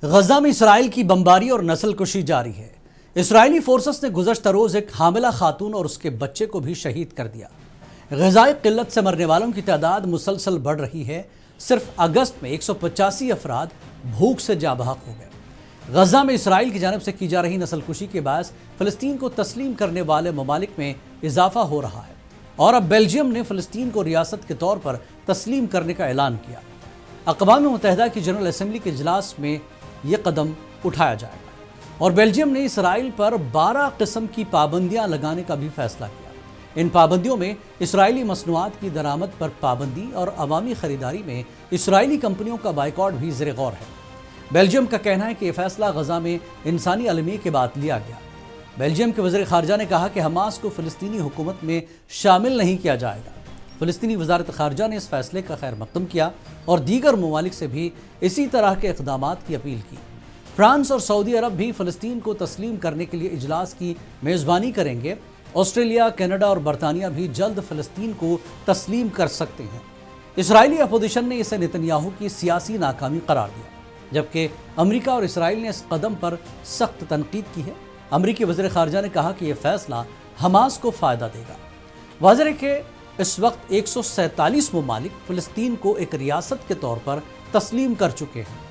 غزہ میں اسرائیل کی بمباری اور نسل کشی جاری ہے۔ اسرائیلی فورسز نے گزشتہ روز ایک حاملہ خاتون اور اس کے بچے کو بھی شہید کر دیا۔ غذائی قلت سے مرنے والوں کی تعداد مسلسل بڑھ رہی ہے۔ صرف اگست میں 185 افراد بھوک سے جاں بحق ہو گئے۔ غزہ میں اسرائیل کی جانب سے کی جا رہی نسل کشی کے باعث فلسطین کو تسلیم کرنے والے ممالک میں اضافہ ہو رہا ہے، اور اب بیلجیم نے فلسطین کو ریاست کے طور پر تسلیم کرنے کا اعلان کیا۔ اقوام متحدہ کی جنرل اسمبلی کے اجلاس میں یہ قدم اٹھایا جائے گا، اور بیلجیم نے اسرائیل پر 12 قسم کی پابندیاں لگانے کا بھی فیصلہ کیا۔ ان پابندیوں میں اسرائیلی مصنوعات کی درآمد پر پابندی اور عوامی خریداری میں اسرائیلی کمپنیوں کا بائیکاٹ بھی زیر غور ہے۔ بیلجیم کا کہنا ہے کہ یہ فیصلہ غزہ میں انسانی المیہ کے بعد لیا گیا۔ بیلجیم کے وزیر خارجہ نے کہا کہ حماس کو فلسطینی حکومت میں شامل نہیں کیا جائے گا۔ فلسطینی وزارت خارجہ نے اس فیصلے کا خیر مقدم کیا اور دیگر ممالک سے بھی اسی طرح کے اقدامات کی اپیل کی۔ فرانس اور سعودی عرب بھی فلسطین کو تسلیم کرنے کے لیے اجلاس کی میزبانی کریں گے۔ آسٹریلیا، کینیڈا اور برطانیہ بھی جلد فلسطین کو تسلیم کر سکتے ہیں۔ اسرائیلی اپوزیشن نے اسے نتنیاہو کی سیاسی ناکامی قرار دیا، جبکہ امریکہ اور اسرائیل نے اس قدم پر سخت تنقید کی ہے۔ امریکی وزیر خارجہ نے کہا کہ یہ فیصلہ حماس کو فائدہ دے گا۔ واضح ہے کہ اس وقت 147 ممالک فلسطین کو ایک ریاست کے طور پر تسلیم کر چکے ہیں۔